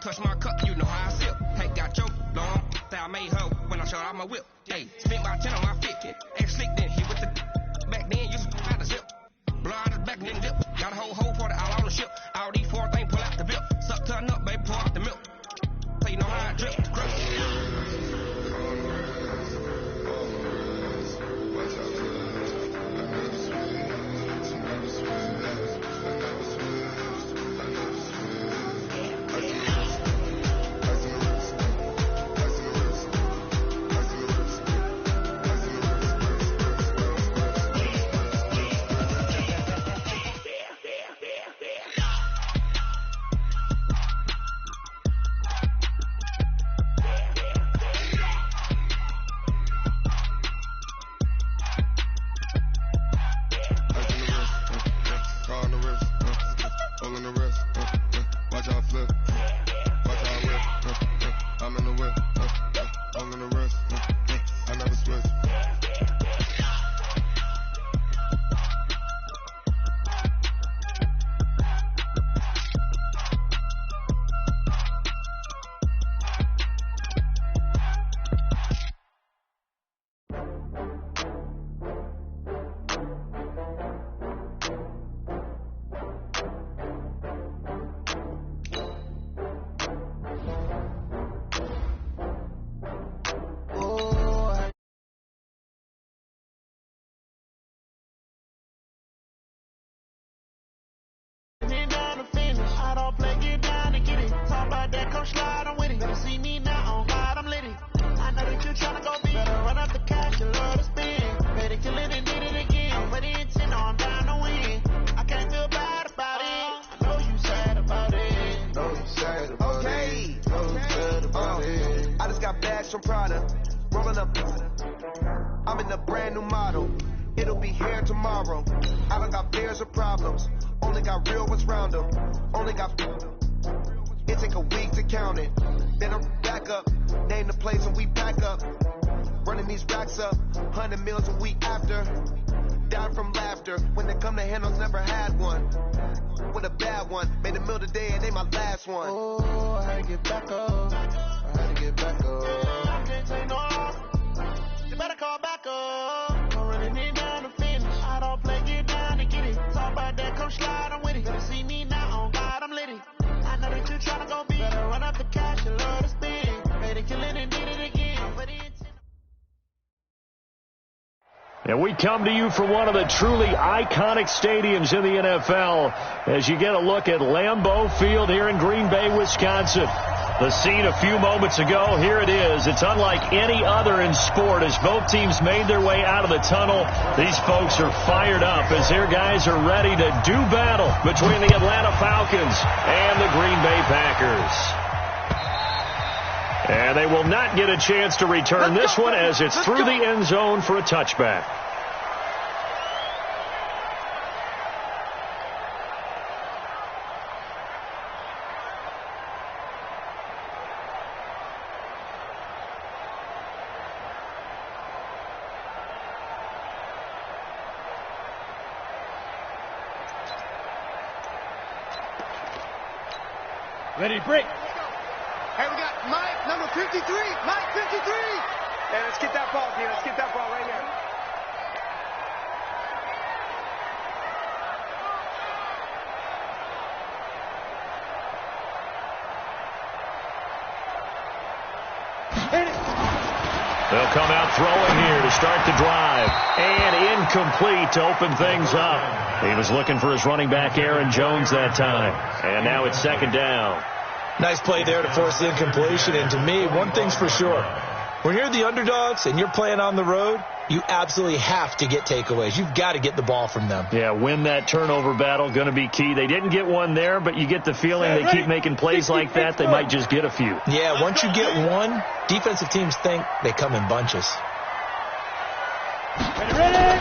touch my cup, you know how I sip. Hey, got your long, that I made her when I showed out my whip. Hey, spent my 10 on my 50. Ain't slick then, hit with the back then, used to out the zip. Blow out the back and then dip. Got a whole party all on the ship. All these four things pull out the bip. Suck, turn up, baby, pour out the milk. So you know how I drip. From Prada, rolling up. I'm in a brand new model. It'll be here tomorrow. I don't got fears or problems. Only got real ones round them. Only got. It take a week to count it. Then I'm back up. Name the place and we pack up. Running these racks up. 100 meals a week after. Down from laughter. When they come to handles, never had one. With a bad one. Made a meal today and they my last one. Oh, I had to get back up. I had to get back up. I can't take no more. You better call back up. I'm running it down to finish. I don't play, get down and get it. Talk about that, come slide, I'm with it. Better see me now, on God, I'm litty. I know that you tryna go be. Better run up the cash, you love to spin. Made it, kill it, and did it again. And we come to you from one of the truly iconic stadiums in the NFL as you get a look at Lambeau Field here in Green Bay, Wisconsin. The scene a few moments ago, here it is. It's unlike any other in sport as both teams made their way out of the tunnel. These folks are fired up as their guys are ready to do battle between the Atlanta Falcons and the Green Bay Packers. And they will not get a chance to return this one as it's through the end zone for a touchback. Ready to break. Hey, we got Mike, number 53. Mike, 53. Hey, let's get that ball, dude. Let's get that ball right here. They'll come out throwing here to start the drive. And incomplete to open things up. He was looking for his running back, Aaron Jones, that time. And now it's second down. Nice play there to force the incompletion. And to me, one thing's for sure. When you're the underdogs and you're playing on the road, you absolutely have to get takeaways. You've got to get the ball from them. Yeah, win that turnover battle, going to be key. They didn't get one there, but you get the feeling they keep making plays like that, they might just get a few. Yeah, once you get one, defensive teams think they come in bunches. Ready.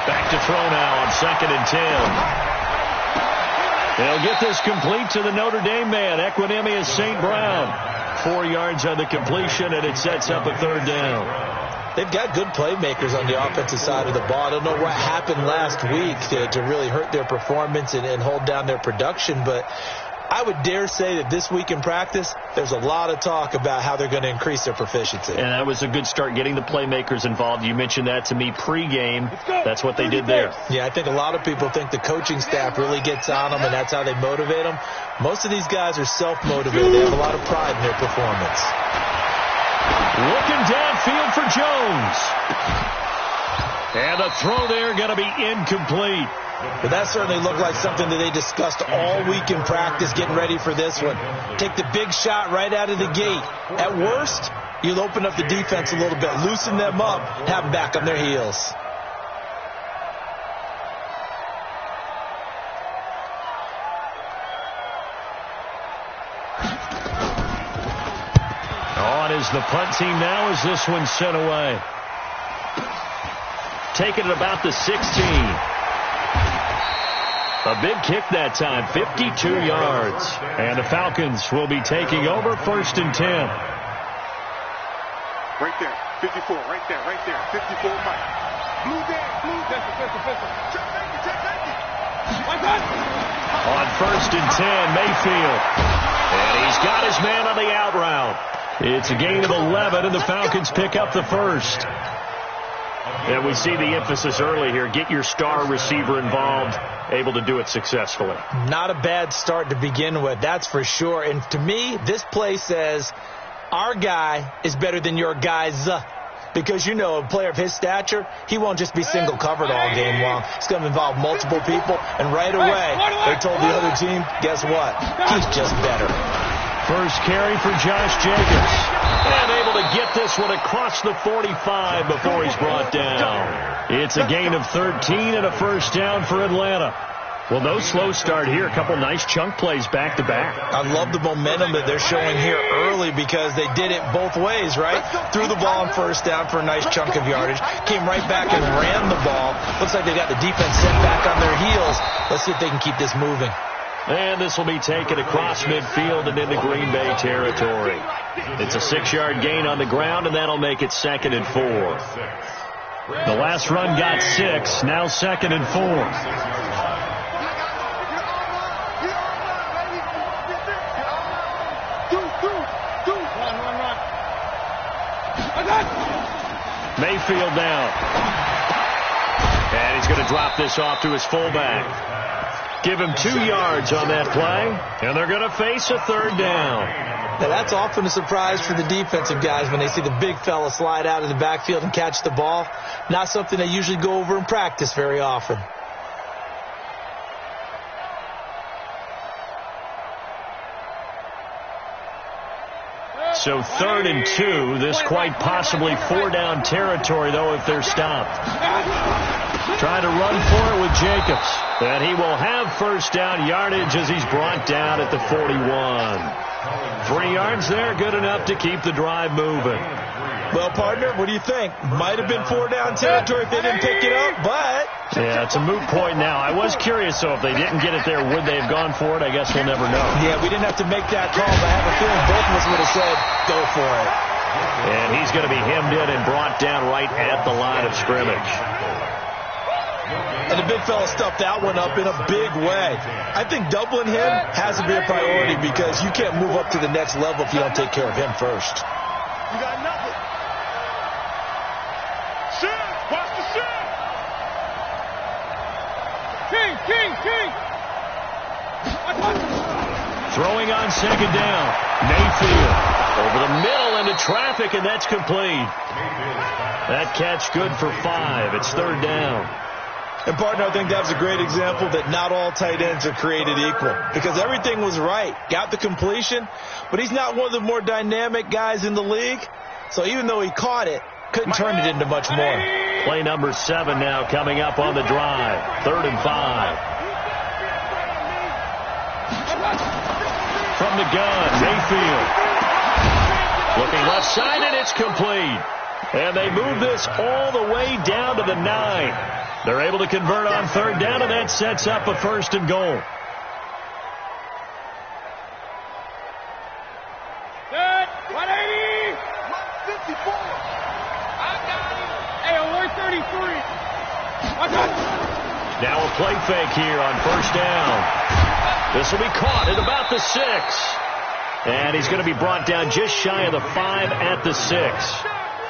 Back to throw now on 2nd and 10. They'll get this complete to the Notre Dame man, Equanimous St. Brown. 4 yards on the completion, and it sets up a 3rd down. They've got good playmakers on the offensive side of the ball. I don't know what happened last week to really hurt their performance and hold down their production, but I would dare say that this week in practice, there's a lot of talk about how they're going to increase their proficiency. And that was a good start, getting the playmakers involved. You mentioned that to me pregame. That's what they did there. Yeah, I think a lot of people think the coaching staff really gets on them, and that's how they motivate them. Most of these guys are self-motivated. They have a lot of pride in their performance. Looking downfield for Jones. And the throw there going to be incomplete. But that certainly looked like something that they discussed all week in practice, getting ready for this one. Take the big shot right out of the gate. At worst, you'll open up the defense a little bit, loosen them up, have them back on their heels. On is the punt team now as this one's sent away. Taking it about the 16. A big kick that time, 52 yards. And the Falcons will be taking over 1st and 10. Right there, 54, right there, 54, Mike. Blue down, pistol. Check, thank you. On 1st and 10, Mayfield. And he's got his man on the out route. It's a gain of 11, and the Falcons pick up the first. And we see the emphasis early here. Get your star receiver involved, able to do it successfully. Not a bad start to begin with, that's for sure. And to me, this play says our guy is better than your guys. Because, you know, a player of his stature, he won't just be single covered all game long. It's going to involve multiple people. And right away, they told the other team, guess what? He's just better. First carry for Josh Jacobs. And able to get this one across the 45 before he's brought down. It's a gain of 13 and a first down for Atlanta. Well, no slow start here. A couple nice chunk plays back-to-back. I love the momentum that they're showing here early because they did it both ways, right? Threw the ball on first down for a nice chunk of yardage. Came right back and ran the ball. Looks like they got the defense set back on their heels. Let's see if they can keep this moving. And this will be taken across midfield and into Green Bay territory. It's a 6-yard gain on the ground, and that'll make it 2nd and 4. The last run got 6, now 2nd and 4. Mayfield down. And he's going to drop this off to his fullback. Give him 2 yards on that play, and they're going to face a 3rd down. Now, that's often a surprise for the defensive guys when they see the big fella slide out of the backfield and catch the ball. Not something they usually go over in practice very often. So 3rd and 2. This quite possibly 4-down territory, though, if they're stopped. Trying to run for it with Jacobs. And he will have first down yardage as he's brought down at the 41. 3 yards there, good enough to keep the drive moving. Well, partner, what do you think? Might have been 4-down territory if they didn't pick it up, but... Yeah, it's a moot point now. I was curious, so if they didn't get it there, would they have gone for it? I guess we'll never know. Yeah, we didn't have to make that call, but I have a feeling both of us would have said, go for it. And he's going to be hemmed in and brought down right at the line of scrimmage. And the big fella stuffed that one up in a big way. I think doubling him has to be a priority because you can't move up to the next level if you don't take care of him first. You got nothing. Shit! Watch the shit! King! Throwing on 2nd down. Mayfield over the middle into traffic, and that's complete. That catch good for 5. It's 3rd down. And, partner, I think that was a great example that not all tight ends are created equal because everything was right. Got the completion, but he's not one of the more dynamic guys in the league. So even though he caught it, couldn't turn it into much more. Play number 7 now coming up on the drive. 3rd and 5. From the gun, Mayfield. Looking left side, and it's complete. And they move this all the way down to the 9. They're able to convert on 3rd down, and that sets up a 1st and goal. Good. 180. 154. I got him. Hey, alert 33. I got him. Now a play fake here on 1st down. This will be caught at about the 6. And he's going to be brought down just shy of the 5 at the 6.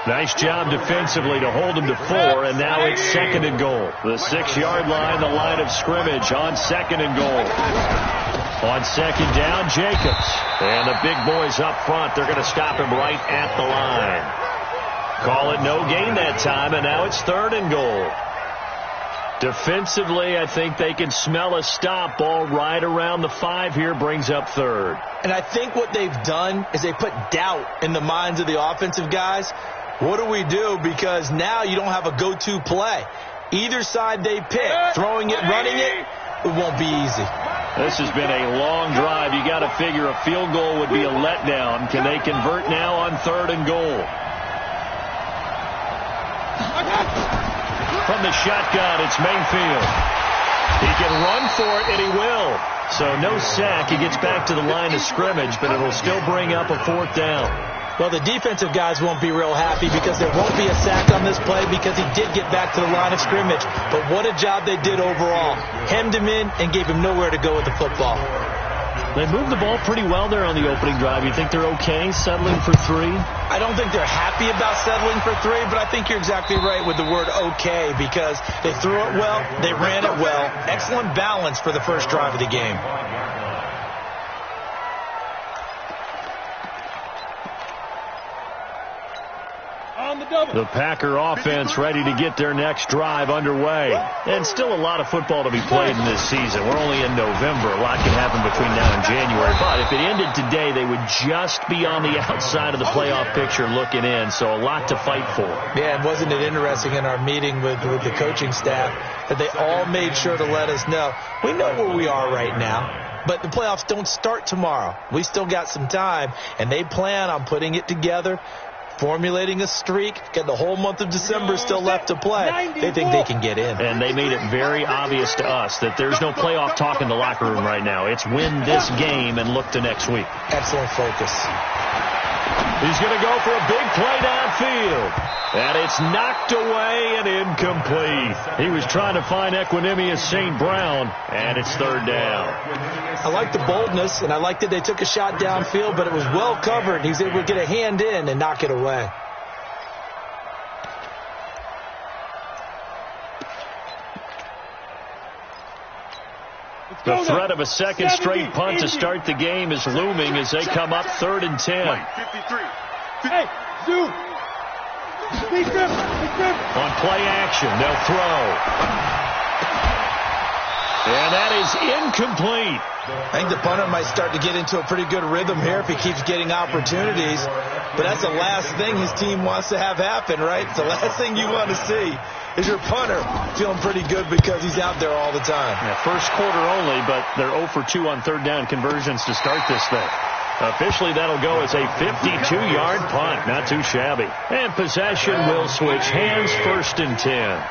Nice job defensively to hold him to 4, and now it's 2nd and goal. The 6-yard line, the line of scrimmage on 2nd and goal. On 2nd down, Jacobs. And the big boys up front, they're going to stop him right at the line. Call it no gain that time, and now it's 3rd and goal. Defensively, I think they can smell a stop. Ball right around the 5 here, brings up 3rd. And I think what they've done is they put doubt in the minds of the offensive guys. What do we do? Because now you don't have a go-to play. Either side they pick, throwing it, running it, it won't be easy. This has been a long drive. You got to figure a field goal would be a letdown. Can they convert now on 3rd and goal? From the shotgun, it's Mayfield. He can run for it, and he will. So no sack. He gets back to the line of scrimmage, but it'll still bring up a 4th down. Well, the defensive guys won't be real happy because there won't be a sack on this play because he did get back to the line of scrimmage. But what a job they did overall. Hemmed him in and gave him nowhere to go with the football. They moved the ball pretty well there on the opening drive. You think they're okay settling for 3? I don't think they're happy about settling for 3, but I think you're exactly right with the word okay because they threw it well, they ran it well. Excellent balance for the first drive of the game. The Packer offense ready to get their next drive underway. And still a lot of football to be played in this season. We're only in November. A lot can happen between now and January. But if it ended today, they would just be on the outside of the playoff picture looking in. So a lot to fight for. Yeah, and wasn't it interesting in our meeting with the coaching staff that they all made sure to let us know, we know where we are right now. But the playoffs don't start tomorrow. We still got some time, and they plan on putting it together, formulating a streak, got the whole month of December still left to play. They think they can get in. And they made it very obvious to us that there's no playoff talk in the locker room right now. It's win this game and look to next week. Excellent focus. He's going to go for a big play downfield. And it's knocked away and incomplete. He was trying to find Equanimous St. Brown, and it's 3rd down. I like the boldness, and I like that they took a shot downfield, but it was well covered. He was able to get a hand in and knock it away. The threat of a second straight punt to start the game is looming as they come up 3rd and 10. Hey, Zoo! Big grip! On play action, they'll throw. And that is incomplete. I think the punter might start to get into a pretty good rhythm here if he keeps getting opportunities. But that's the last thing his team wants to have happen, right? It's the last thing you want to see is your punter feeling pretty good because he's out there all the time. Yeah, first quarter only, but they're 0 for 2 on 3rd down conversions to start this thing. Officially, that'll go as a 52-yard punt. Not too shabby. And possession will switch hands, 1st and 10.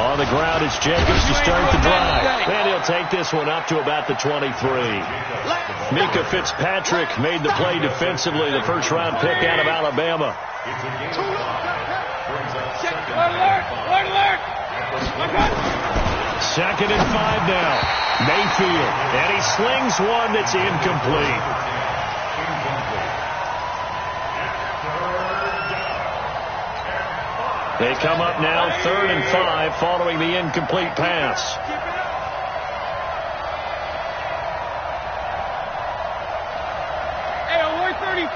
On the ground, it's Jacobs to start the drive. And he'll take this one up to about the 23. Mika Fitzpatrick made the play defensively, the first-round pick out of Alabama. Alert! 2nd and 5 now. Mayfield. And he slings one that's incomplete. They come up now 3rd and 5 following the incomplete pass. Hey, alert 33.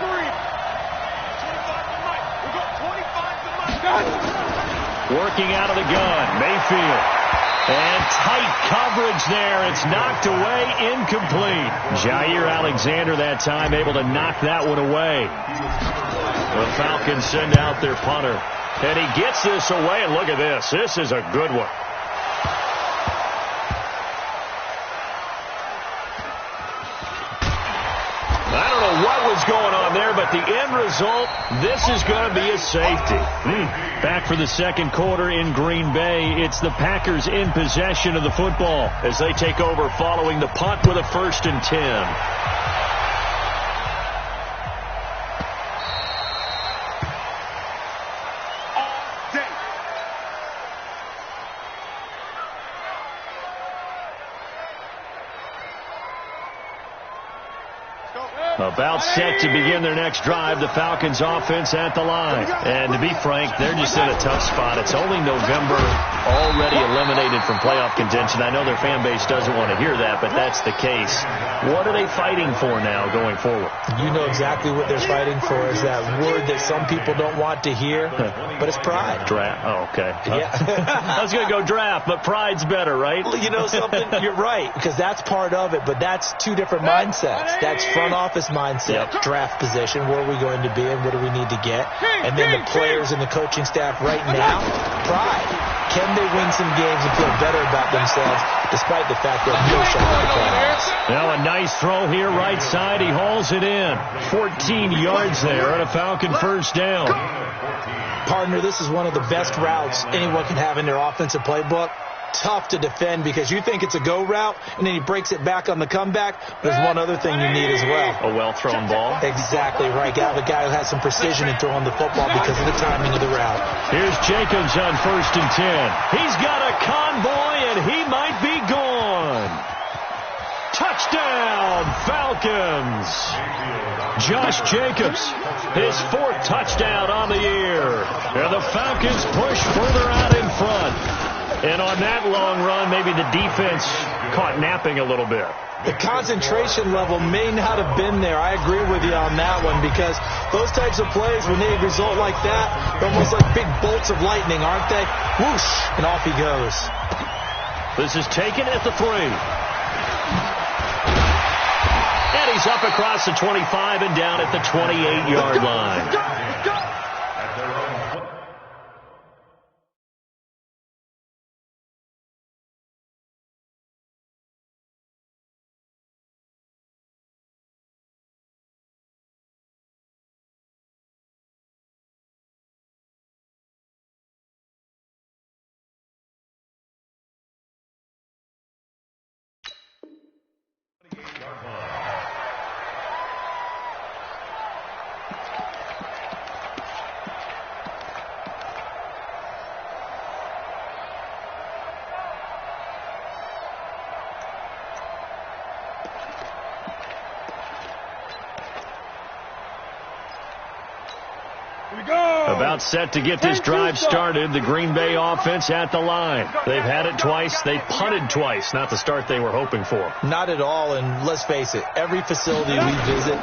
25 to Mike. Working out of the gun, Mayfield. And tight coverage there. It's knocked away, incomplete. Jair Alexander that time able to knock that one away. The Falcons send out their punter. And he gets this away, and look at this. This is a good one. I don't know what was going on there, but the end result, this is going to be a safety. Back for the second quarter in Green Bay. It's the Packers in possession of the football as they take over following the punt with a 1st and 10. About set to begin their next drive, the Falcons offense at the line. And to be frank, they're just in a tough spot. It's only November, already eliminated from playoff contention. I know their fan base doesn't want to hear that, but that's the case. What are they fighting for now going forward? You know exactly what they're fighting for is that word that some people don't want to hear, but it's pride. Draft. Oh, okay. Yeah. I was going to go draft, but pride's better, right? You know something? You're right, because that's part of it, but that's two different mindsets. That's front office mindset, draft position, where are we going to be and what do we need to get? And then the players and the coaching staff right now, pride. Can they win some games and feel better about themselves despite the fact that no shot at the playoffs? Now a nice throw here right side. He hauls it in. 14 yards there on a Falcon first down. Partner, this is one of the best routes anyone can have in their offensive playbook. Tough to defend because you think it's a go route, and then he breaks it back on the comeback. There's one other thing you need as well. A well-thrown ball. Exactly right. Got a guy who has some precision in throwing the football because of the timing of the route. Here's Jacobs on 1st and 10. He's got a convoy, and he might be gone. Touchdown, Falcons. Josh Jacobs, his 4th touchdown on the year. And the Falcons push further out in front. And on that long run, maybe the defense caught napping a little bit. The concentration level may not have been there. I agree with you on that one because those types of plays, when they result like that, they're almost like big bolts of lightning, aren't they? Whoosh, and off he goes. This is taken at the 3. And he's up across the 25 and down at the 28-yard line. About set to get this drive started. The Green Bay offense at the line. They've had it twice. They punted twice. Not the start they were hoping for. Not at all, and let's face it, every facility we visit,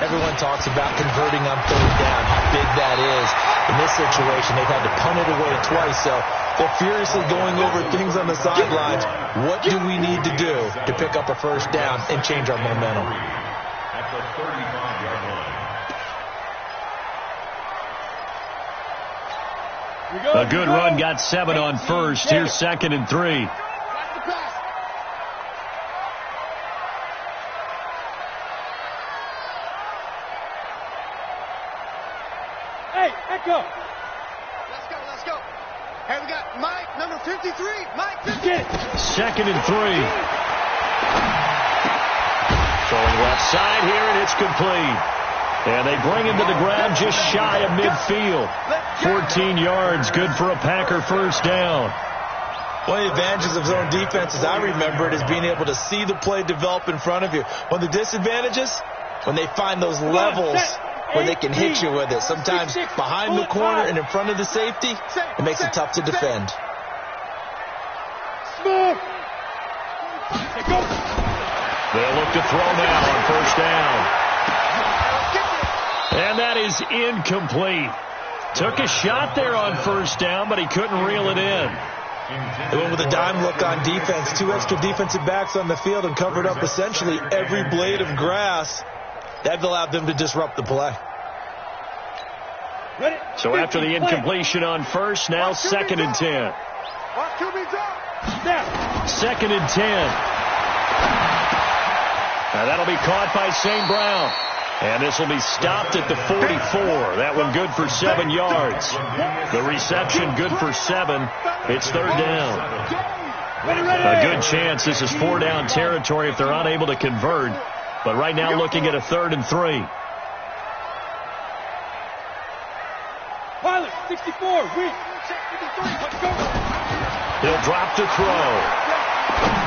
everyone talks about converting on 3rd down, how big that is. In this situation, they've had to punt it away twice, so they're furiously going over things on the sidelines. What do we need to do to pick up a 1st down and change our momentum? At the 35-yard line. A good run, got 7 on 1st. Here's 2nd and 3. Hey, Echo. Let's go. Hey, we got Mike, number 53. Mike, 50. 2nd and 3. Throwing left side here, and it's complete. And they bring him to the ground just shy of midfield. 14 yards, good for a Packer first down. One of the advantages of zone defense, as I remember it, is being able to see the play develop in front of you. One of the disadvantages, when they find those levels where they can hit you with it. Sometimes behind the corner and in front of the safety, it makes it tough to defend. They'll look to throw now on 1st down. And that is incomplete. Took a shot there on 1st down, but he couldn't reel it in. They went with a dime look on defense. 2 extra defensive backs on the field and covered up essentially every blade of grass. That allowed them to disrupt the play. So after the incompletion on 1st, now 2nd and 10. 2nd and 10. Now that'll be caught by St. Brown. And this will be stopped at the 44. That one good for 7 yards. The reception good for 7. It's 3rd down. A good chance this is 4-down territory if they're unable to convert. But right now looking at a 3rd and 3. Pilot, 64, weak. He'll drop to throw.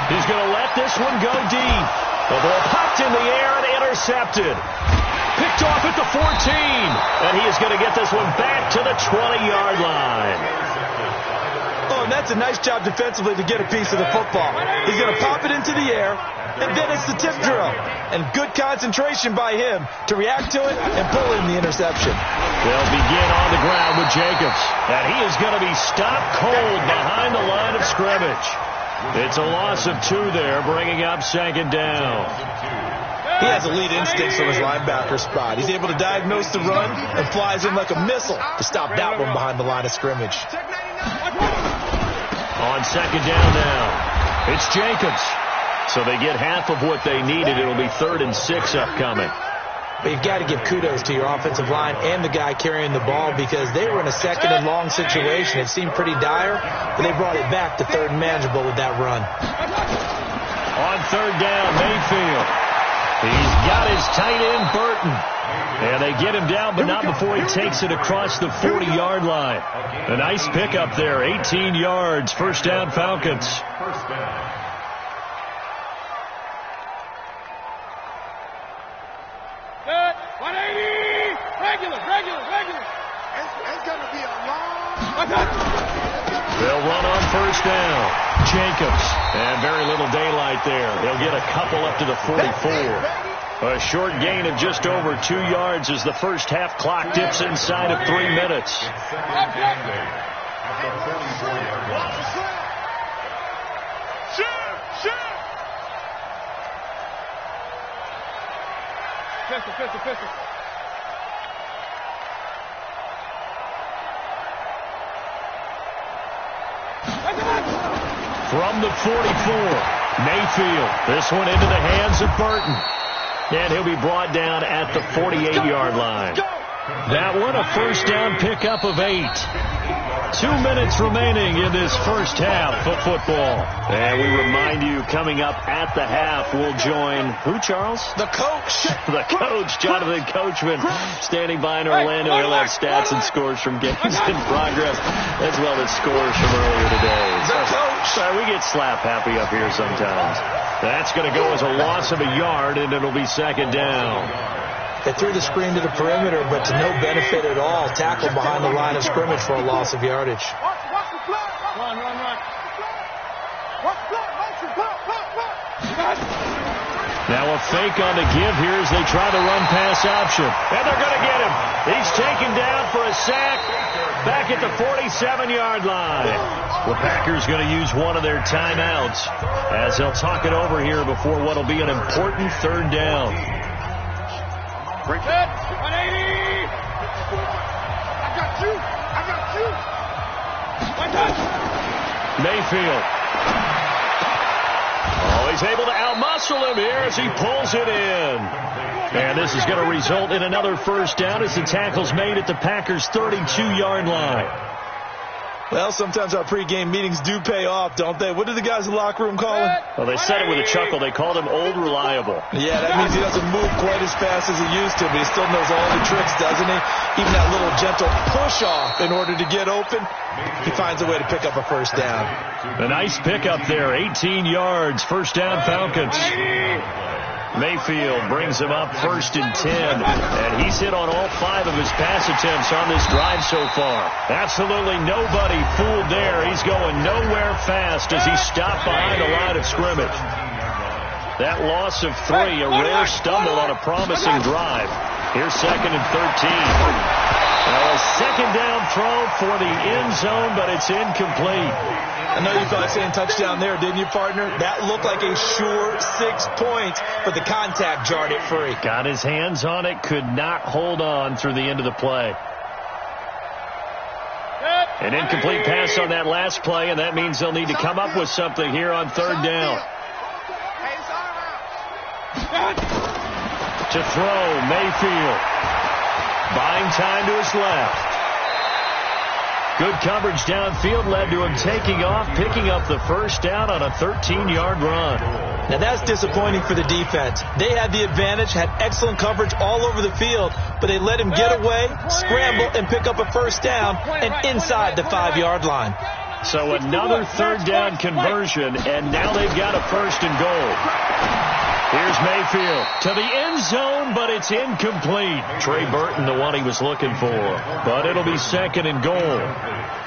He's going to let this one go deep. The ball popped in the air and intercepted. Picked off at the 14. And he is going to get this one back to the 20-yard line. Oh, and that's a nice job defensively to get a piece of the football. He's going to pop it into the air, and then it's the tip drill. And good concentration by him to react to it and pull in the interception. They'll begin on the ground with Jacobs. And he is going to be stopped cold behind the line of scrimmage. It's a loss of 2 there, bringing up second down. He has elite instincts from his linebacker spot. He's able to diagnose the run and flies in like a missile to stop that one behind the line of scrimmage. On second down now, it's Jacobs. So they get half of what they needed. It'll be 3rd and 6 upcoming. But you've got to give kudos to your offensive line and the guy carrying the ball because they were in a 2nd and long situation. It seemed pretty dire, but they brought it back to 3rd and manageable with that run. On 3rd down, Mayfield. He's got his tight end, Burton. And they get him down, but not before he takes it across the 40-yard line. A nice pickup there, 18 yards, 1st down Falcons. Good. 180. Regular. It's going to be a long... They'll run on 1st down. Jacobs. And very little daylight there. They'll get a couple up to the 44. A short gain of just over 2 yards as the first half clock dips inside of 3 minutes. Pistol. From the 44, Mayfield. This one into the hands of Burton. And he'll be brought down at the 48-yard line. That one, a 1st down pickup of 8. 2 minutes remaining in this first half of football. And we remind you, coming up at the half, we'll join who, Charles? The coach. The coach, Jonathan Coachman, standing by in Orlando. He'll have stats and scores from games in progress, as well as scores from earlier today. The coach. Sorry, we get slap happy up here sometimes. That's going to go as a loss of a yard, and it'll be 2nd down. They threw the screen to the perimeter, but to no benefit at all. Tackled behind the line of scrimmage for a loss of yardage. Run. Now a fake on the give here as they try the run-pass option. And they're going to get him. He's taken down for a sack back at the 47-yard line. The Packers going to use one of their timeouts as they'll talk it over here before what will be an important 3rd down. Good. 180. I got you. One touch. Mayfield. Oh, he's able to outmuscle him here as he pulls it in. And this is going to result in another 1st down as the tackle's made at the Packers' 32-yard line. Well, sometimes our pregame meetings do pay off, don't they? What did the guys in the locker room call him? Well, they said it with a chuckle. They called him Old Reliable. Yeah, that means he doesn't move quite as fast as he used to, but he still knows all the tricks, doesn't he? Even that little gentle push-off in order to get open, he finds a way to pick up a 1st down. A nice pickup there, 18 yards, 1st down Falcons. Mayfield brings him up 1st and 10, and he's hit on all 5 of his pass attempts on this drive so far. Absolutely nobody fooled there. He's going nowhere fast as he stopped behind the line of scrimmage. That loss of 3, a rare stumble on a promising drive. Here's 2nd and 13. Now a 2nd down throw for the end zone, but it's incomplete. I know you thought saying touchdown there, didn't you, partner? That looked like a sure 6 points, but the contact jarred it free. Got his hands on it, could not hold on through the end of the play. An incomplete pass on that last play, and that means they'll need to come up with something here on 3rd down. To throw, Mayfield. Buying time to his left. Good coverage downfield led to him taking off, picking up the 1st down on a 13-yard run. Now that's disappointing for the defense. They had the advantage, had excellent coverage all over the field, but they let him get away, scramble, and pick up a 1st down and inside the 5-yard line. So another third down conversion, and now they've got a 1st and goal. Here's Mayfield to the end zone, but it's incomplete. Trey Burton, the one he was looking for. But it'll be 2nd and goal.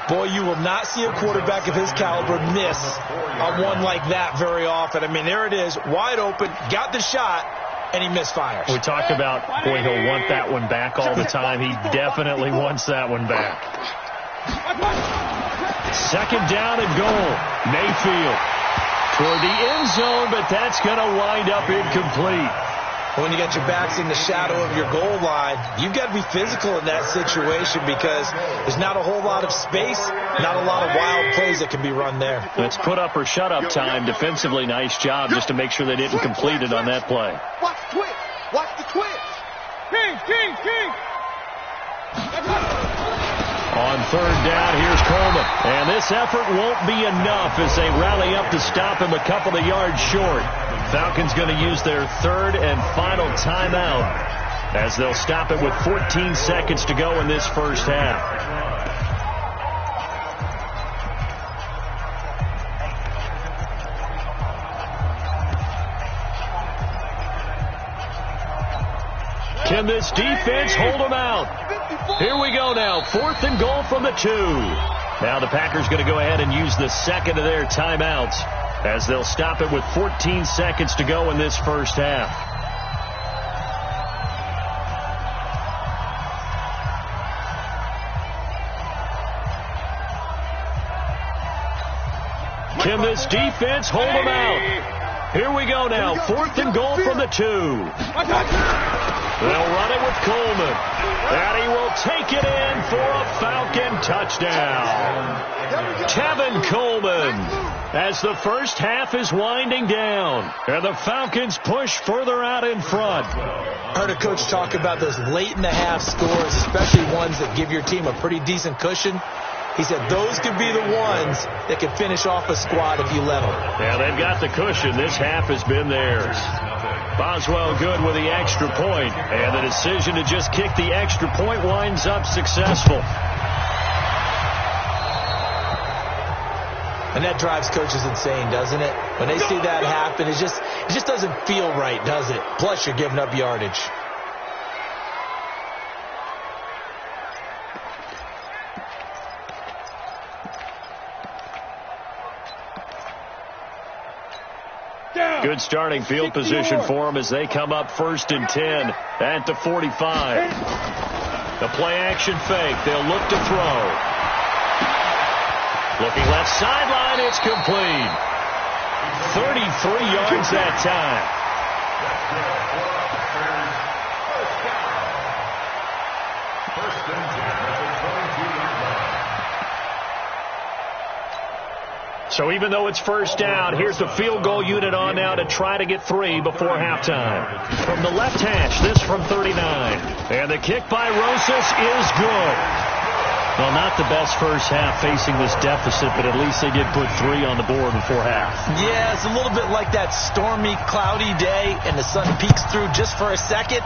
Boy, you will not see a quarterback of his caliber miss a one like that very often. I mean, there it is, wide open, got the shot, and he misfires. We talk about, boy, he'll want that one back all the time. He definitely wants that one back. 2nd down and goal. Mayfield toward the end zone, but that's going to wind up incomplete. When you got your backs in the shadow of your goal line, you've got to be physical in that situation because there's not a whole lot of space, not a lot of wild plays that can be run there. It's put up or shut up time. Defensively, nice job just to make sure they didn't complete it on that play. Watch the twitch. Watch the twitch. King. On 3rd down, here's Coleman. And this effort won't be enough as they rally up to stop him a couple of yards short. Falcons going to use their 3rd and final timeout as they'll stop it with 14 seconds to go in this first half. Can this defense hold them out? Here we go now. 4th and goal from the 2. Now the Packers going to go ahead and use the 2nd of their timeouts as they'll stop it with 14 seconds to go in this first half. Can this defense hold them out? Here we go now. 4th and goal from the 2. They'll run it with Coleman. And he will take it in for a Falcon touchdown. Tevin Coleman as the first half is winding down. And the Falcons push further out in front. I heard a coach talk about those late in the half scores, especially ones that give your team a pretty decent cushion. He said those could be the ones that could finish off a squad if you let them. Yeah, they've got the cushion. This half has been theirs. Boswell good with the extra point, and the decision to just kick the extra point winds up successful. And that drives coaches insane, doesn't it? When they see that happen, it just doesn't feel right, does it? Plus, you're giving up yardage. Good starting field position for them as they come up 1st and 10 at the 45. The play action fake. They'll look to throw. Looking left sideline. It's complete. 33 yards that time. So even though it's 1st down, here's the field goal unit on now to try to get 3 before halftime. From the left hash, this from 39. And the kick by Rosas is good. Well, not the best first half facing this deficit, but at least they did put 3 on the board before half. Yeah, it's a little bit like that stormy, cloudy day, and the sun peeks through just for a second.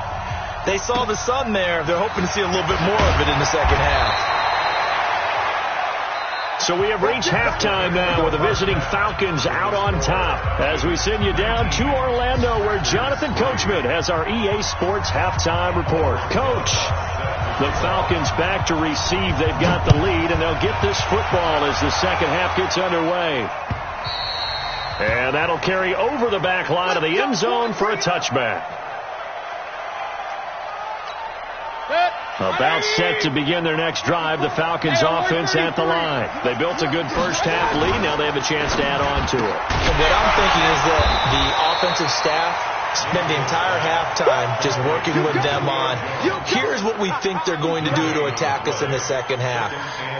They saw the sun there. They're hoping to see a little bit more of it in the second half. So we have reached halftime now with the visiting Falcons out on top as we send you down to Orlando where Jonathan Coachman has our EA Sports halftime report. Coach, the Falcons back to receive. They've got the lead, and they'll get this football as the second half gets underway. And that'll carry over the back line of the end zone for a touchback. About set to begin their next drive, the Falcons offense at the line. They built a good first half lead. Now they have a chance to add on to it. And what I'm thinking is that the offensive staff spend the entire halftime just working with them on, here's what we think they're going to do to attack us in the second half.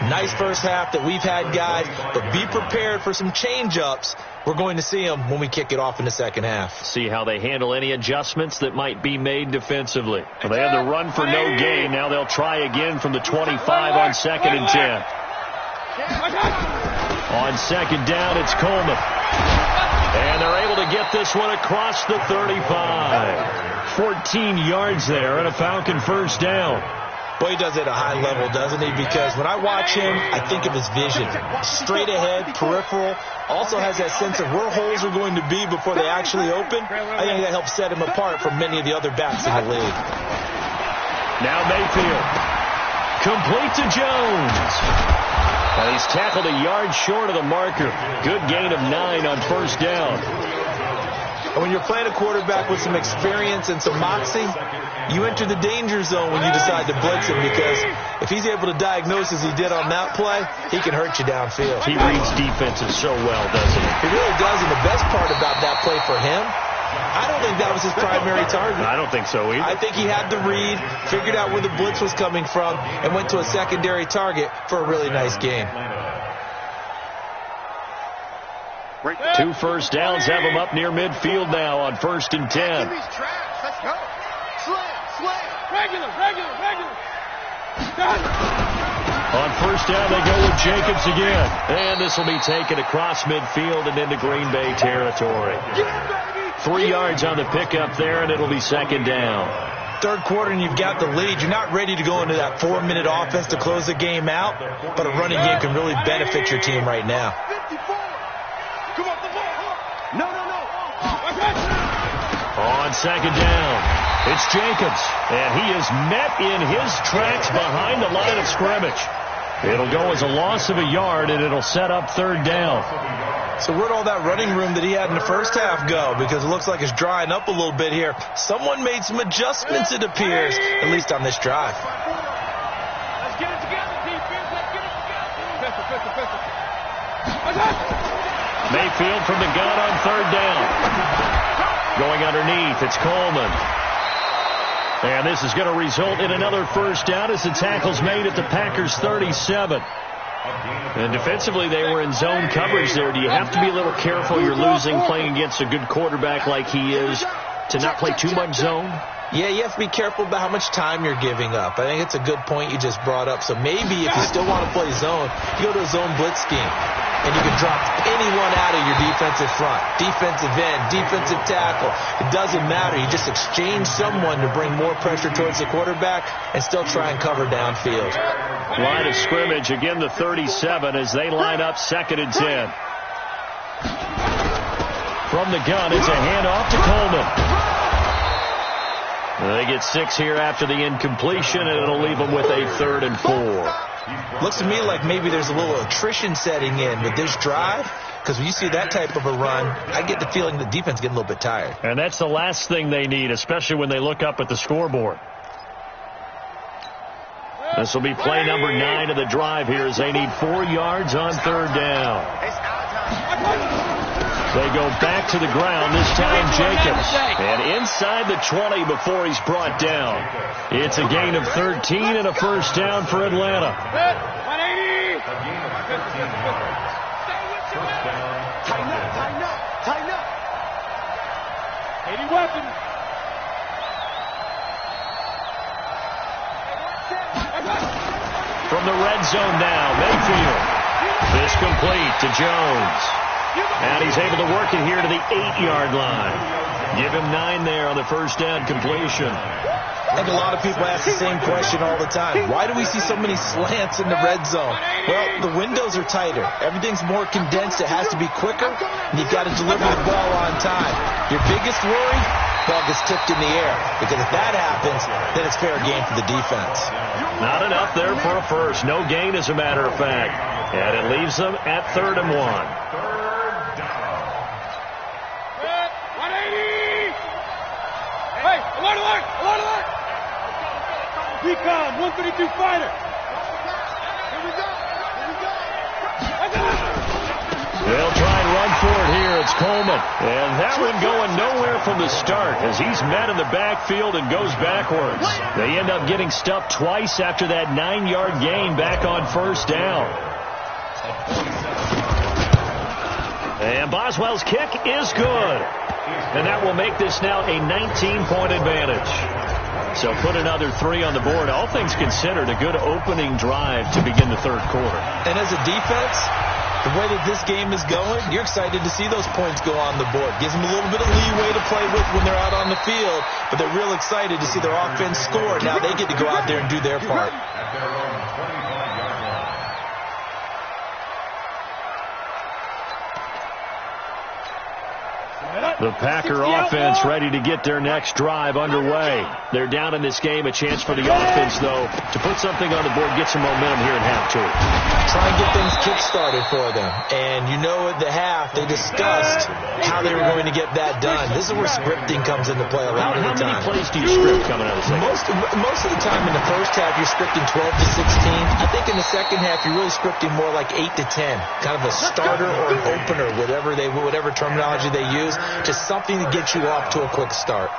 Nice first half that we've had, guys, but be prepared for some change-ups. We're going to see them when we kick it off in the second half. See how they handle any adjustments that might be made defensively. Well, they had the run for no gain. Now they'll try again from the 25 on 2nd and 10. On 2nd down, it's Coleman. And they're able to get this one across the 35. 14 yards there and a Falcon first down. Boy, he does it at a high level, doesn't he? Because when I watch him, I think of his vision. Straight ahead, peripheral. Also has that sense of where holes are going to be before they actually open. I think that helps set him apart from many of the other backs in the league. Now Mayfield. Complete to Jones. And he's tackled a yard short of the marker. Good gain of 9 on first down. And when you're playing a quarterback with some experience and some moxie, you enter the danger zone when you decide to blitz him, because if he's able to diagnose as he did on that play, he can hurt you downfield. He reads defenses so well, doesn't he? He really does, and the best part about that play for him, I don't think that was his primary target. I don't think so either. I think he had the read, figured out where the blitz was coming from, and went to a secondary target for a really nice game. 2 first downs have him up near midfield now on 1st and 10. Let's go. Slam. Regular. On first down, they go with Jacobs again. And this will be taken across midfield and into Green Bay territory. 3 yards on the pickup there, and it'll be 2nd down. Third quarter, and you've got the lead. You're not ready to go into that 4-minute offense to close the game out, but a running game can really benefit your team right now. No. On 2nd down, it's Jacobs, and he is met in his tracks behind the line of scrimmage. It'll go as a loss of a yard, and it'll set up 3rd down. So where'd all that running room that he had in the first half go? Because it looks like it's drying up a little bit here. Someone made some adjustments, it appears, at least on this drive. Let's get it together, defense. Let's get it together. Pistol. Mayfield from the gun on 3rd down. Going underneath, it's Coleman. And this is going to result in another first down as the tackle's made at the Packers' 37. And defensively, they were in zone coverage there. Do you have to be a little careful? You're losing playing against a good quarterback like he is to not play too much zone? Yeah, you have to be careful about how much time you're giving up. I think it's a good point you just brought up. So maybe if you still want to play zone, you go to a zone blitz scheme. And you can drop anyone out of your defensive front, defensive end, defensive tackle. It doesn't matter. You just exchange someone to bring more pressure towards the quarterback and still try and cover downfield. Line of scrimmage, again the 37 as they line up 2nd and 10. From the gun, it's a handoff to Coleman. They get 6 here after the incompletion, and it'll leave them with a 3rd and 4. Looks to me like maybe there's a little attrition setting in with this drive, because when you see that type of a run, I get the feeling the defense is getting a little bit tired. And that's the last thing they need, especially when they look up at the scoreboard. This will be play number 9 of the drive here as they need 4 yards on 3rd down. They go back to the ground, this time Jacobs. And inside the 20 before he's brought down. It's a gain of 13 and a first down for Atlanta. 180. Tighten up. 80 weapons. From the red zone now, Mayfield. This complete to Jones. And he's able to work it here to the 8-yard line. Give him 9 there on the first down completion. I think a lot of people ask the same question all the time. Why do we see so many slants in the red zone? Well, the windows are tighter. Everything's more condensed. It has to be quicker, and you've got to deliver the ball on time. Your biggest worry, ball gets tipped in the air. Because if that happens, then it's fair game for the defense. Not enough there for a first. No gain, as a matter of fact. And it leaves them at 3rd and 1. Alert! Recon, 132 fighter. Here we go. They'll try and run for it here. It's Coleman. And that one going nowhere from the start as he's met in the backfield and goes backwards. They end up getting stuffed twice after that 9-yard gain back on first down. And Boswell's kick is good. And that will make this now a 19-point advantage. So put another 3 on the board. All things considered, a good opening drive to begin the 3rd quarter. And as a defense, The way that this game is going, you're excited to see those points go on the board. Gives them a little bit of leeway to play with when they're out on the field, but they're real excited to see their offense score. Now they get to go out there and do their part. At their own 25-yard line. The Packer offense ready to get their next drive underway. They're down in this game. A chance for the offense, though, to put something on the board, get some momentum here in half two. Try and get things kick-started for them. And you know at the half, they discussed how they were going to get that done. This is where scripting comes into play a lot of the time. How many plays do you script coming out of the second? Most of the time in the first half, you're scripting 12 to 16. I think in the second half, you're really scripting more like 8 to 10. Kind of a starter or an opener, whatever terminology they use. Just something to get you off to a quick start.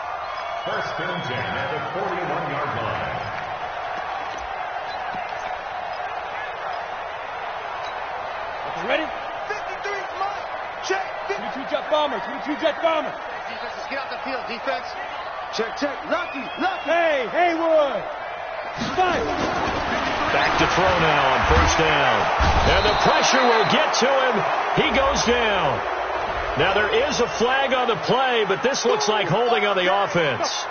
First and 10 at the 41-yard line. Ready? 53, Mike. Check. 22 jet bomber. 22 jet bomber. Defense, let's get out the field. Defense. Check. Lucky. Hey, Haywood. Fight. Back to throw now on first down. And the pressure will get to him. He goes down. Now, there is a flag on the play, but this looks like holding on the offense.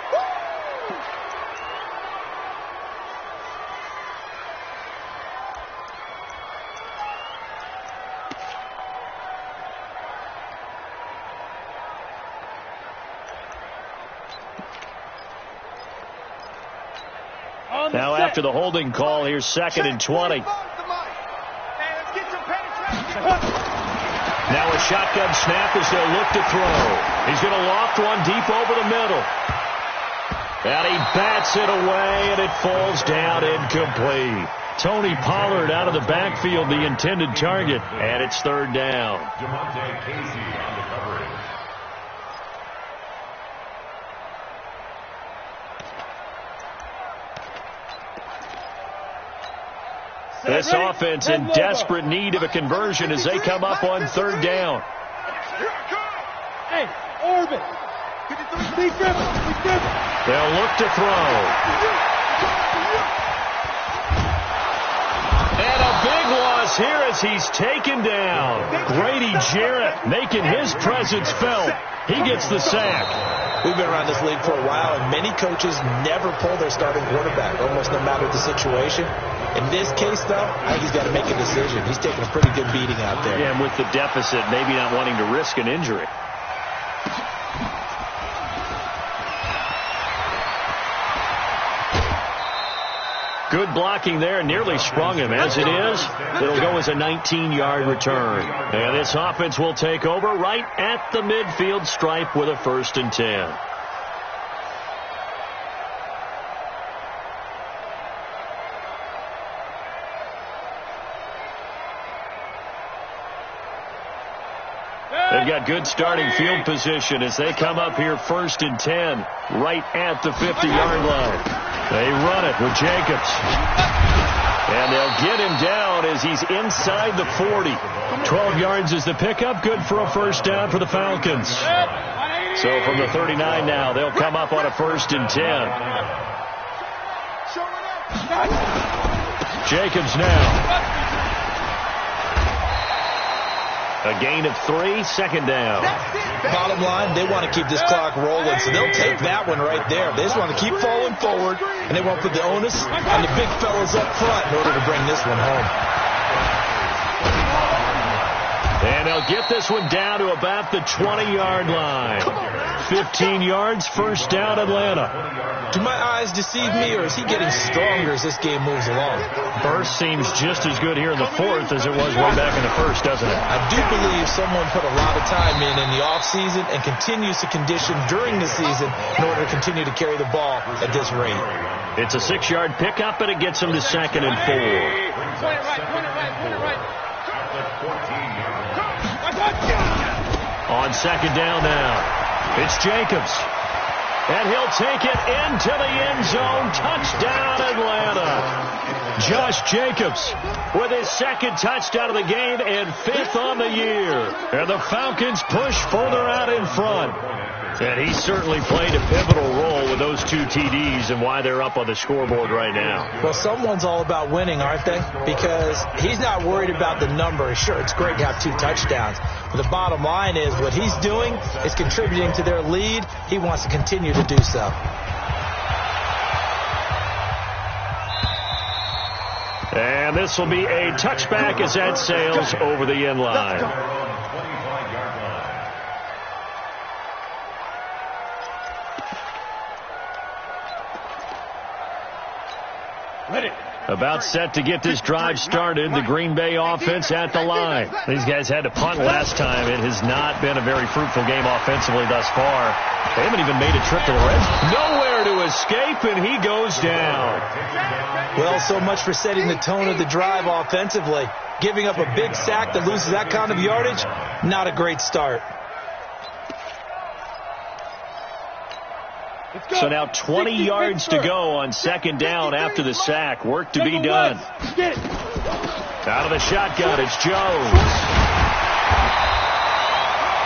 Now, after the holding call, here's 2nd and 20. Now a shotgun snap as they'll look to throw. He's going to loft one deep over the middle. And he bats it away, and it falls down incomplete. Tony Pollard out of the backfield, the intended target, and it's 3rd down. Jamonte Casey on the coverage. This offense in desperate need of a conversion as they come up on 3rd down. Hey, Orbit. Big Griffin. They'll look to throw. And a big loss here as he's taken down. Grady Jarrett making his presence felt. He gets the sack. We've been around this league for a while, and many coaches never pull their starting quarterback, almost no matter the situation. In this case, though, I think he's got to make a decision. He's taking a pretty good beating out there. Yeah, and with the deficit, maybe not wanting to risk an injury. Good blocking there, nearly sprung him. As it is, it'll go as a 19-yard return. And this offense will take over right at the midfield stripe with a 1st and 10. They've got good starting field position as they come up here 1st and 10, right at the 50-yard line. They run it with Jacobs. And they'll get him down as he's inside the 40. 12 yards is the pickup, good for a 1st down for the Falcons. So from the 39 now, they'll come up on a 1st and 10. Jacobs now. A gain of 3, 2nd down. Bottom line, they want to keep this clock rolling, so they'll take that one right there. They just want to keep falling forward, and they won't put the onus on the big fellas up front in order to bring this one home. And they'll get this one down to about the 20-yard line. 15 yards, 1st down, Atlanta. Do my eyes deceive me, or is he getting stronger as this game moves along? Burst seems just as good here in the 4th as it was way back in the 1st, doesn't it? I do believe someone put a lot of time in the offseason and continues to condition during the season in order to continue to carry the ball at this rate. It's a 6-yard pickup, and it gets him to 2nd and 4. On 2nd down now, it's Jacobs. And he'll take it into the end zone. Touchdown, Atlanta. Josh Jacobs with his second touchdown of the game and 5th on the year. And the Falcons push further out in front. And he certainly played a pivotal role with those 2 TDs and why they're up on the scoreboard right now. Well, someone's all about winning, aren't they? Because he's not worried about the number. Sure, it's great to have 2 touchdowns. But the bottom line is what he's doing is contributing to their lead. He wants to continue to do so. And this will be a touchback as that sails over the end line. About set to get this drive started, the Green Bay offense at the line. These guys had to punt last time. It has not been a very fruitful game offensively thus far. They haven't even made a trip to the red zone. Nowhere to escape, and he goes down. Well, so much for setting the tone of the drive offensively. Giving up a big sack that loses that kind of yardage, not a great start. So now 20 yards to go on second down after the sack. Work to be done. Out of the shotgun, it's Jones.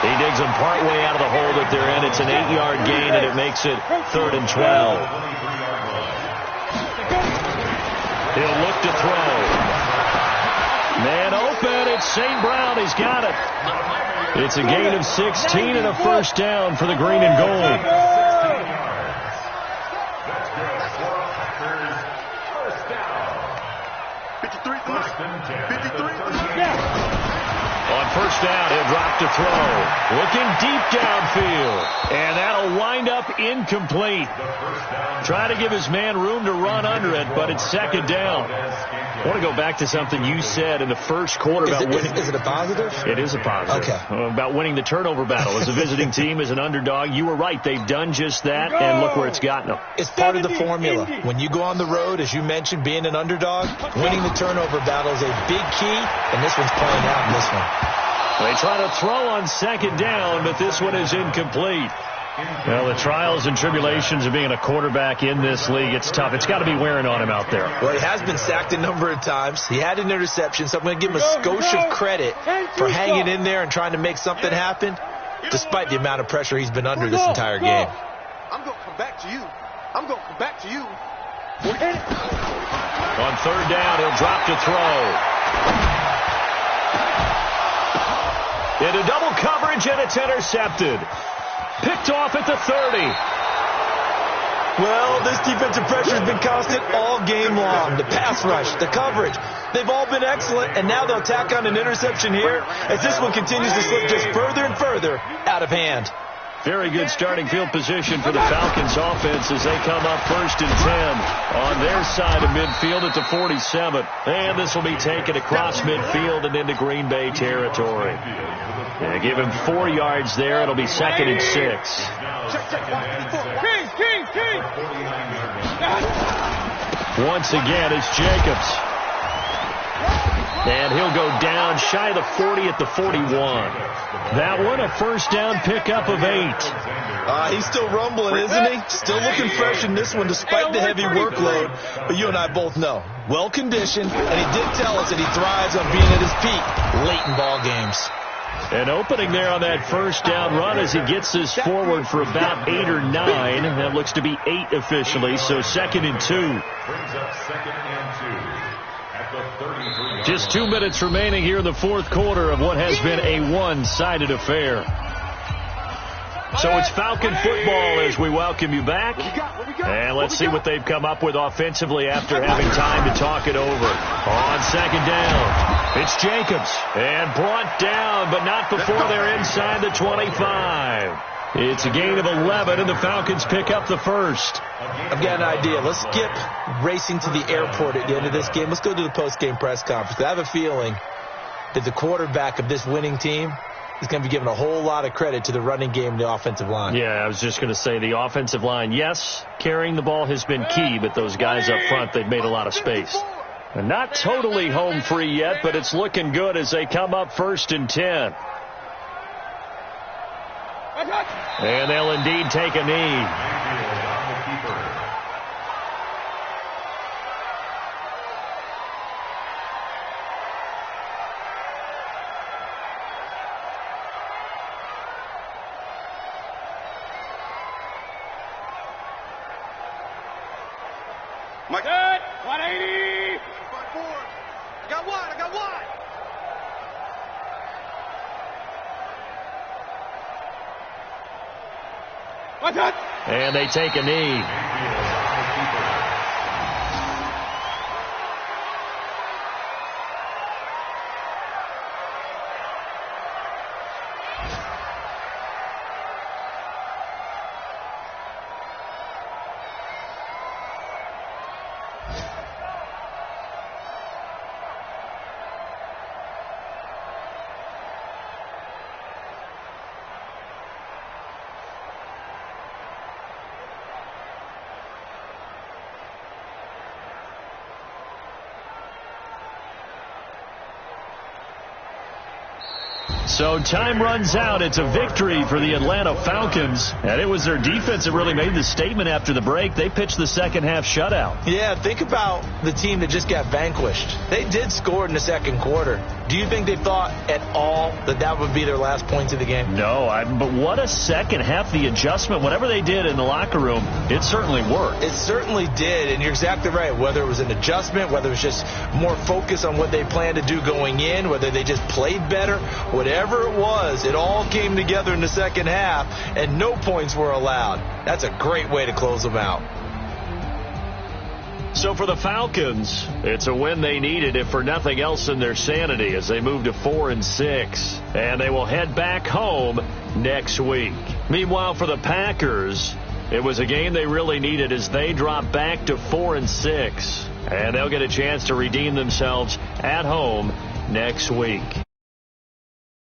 He digs him partway out of the hole that they're in. It's an 8-yard gain, and it makes it 3rd and 12. He'll look to throw. Man open, it's St. Brown. He's got it. It's a gain of 16 and a first down for the green and gold. On first down, he'll drop to throw. Looking deep downfield. And that'll wind up incomplete. Trying to give his man room to run under it, but it's second down. I want to go back to something you said in the first quarter about winning. Is it a positive? It is a positive. Okay. About winning the turnover battle. As a visiting team, as an underdog, you were right. They've done just that, and look where it's gotten them. It's part of the formula. When you go on the road, as you mentioned, being an underdog, winning the turnover battle is a big key, and this one's playing out in this one. They try to throw on second down, but this one is incomplete. Well, the trials and tribulations of being a quarterback in this league, it's tough. It's got to be wearing on him out there. Well, he has been sacked a number of times. He had an interception, so I'm going to give him a skosh of credit for hanging in there and trying to make something happen, despite the amount of pressure he's been under this entire game. I'm going to come back to you. I'm going to come back to you. On third down, he'll drop to throw. Into double coverage, and it's intercepted. Picked off at the 30. Well, this defensive pressure has been constant all game long. The pass rush, the coverage, they've all been excellent, and now they'll tack on an interception here as this one continues to slip just further and further out of hand. Very good starting field position for the Falcons offense as they come up 1st and 10 on their side of midfield at the 47. And this will be taken across midfield and into Green Bay territory. And give him 4 yards there. It'll be 2nd and 6. Once again, it's Jacobs. And he'll go down shy of the 40 at the 41. That one, a first down pickup of 8. He's still rumbling, isn't he? Still looking fresh in this one despite the heavy workload. But you and I both know, well-conditioned, and he did tell us that he thrives on being at his peak late in ball games. An opening there on that first down run as he gets this forward for about 8 or 9. That looks to be 8 officially, so 2nd and 2. Just 2 minutes remaining here in the fourth quarter of what has been a one-sided affair. So it's Falcon football as we welcome you back. And let's see what they've come up with offensively after having time to talk it over. On second down, it's Jacobs. And brought down, but not before they're inside the 25. It's a gain of 11, and the Falcons pick up the first. I've got an idea. Let's skip racing to the airport at the end of this game. Let's go to the post-game press conference. I have a feeling that the quarterback of this winning team is going to be given a whole lot of credit to the running game and the offensive line. Yeah, I was just going to say the offensive line, yes, carrying the ball has been key, but those guys up front, they've made a lot of space. And not totally home free yet, but it's looking good as they come up 1st and 10. And they'll indeed take a knee. Mike. Good. 180. 5-4. I got wide. And they take a knee. So time runs out. It's a victory for the Atlanta Falcons. And it was their defense that really made the statement after the break. They pitched the second half shutout. Yeah, think about the team that just got vanquished. They did score in the second quarter. Do you think they thought at all that that would be their last points of the game? No, but what a second half. The adjustment, whatever they did in the locker room, it certainly worked. It certainly did, and you're exactly right. Whether it was an adjustment, whether it was just more focus on what they planned to do going in, whether they just played better, whatever it was, it all came together in the second half, and no points were allowed. That's a great way to close them out. So for the Falcons, it's a win they needed, if for nothing else in their sanity, as they move to 4-6. And they will head back home next week. Meanwhile, for the Packers, it was a game they really needed as they drop back to 4-6. And they'll get a chance to redeem themselves at home next week.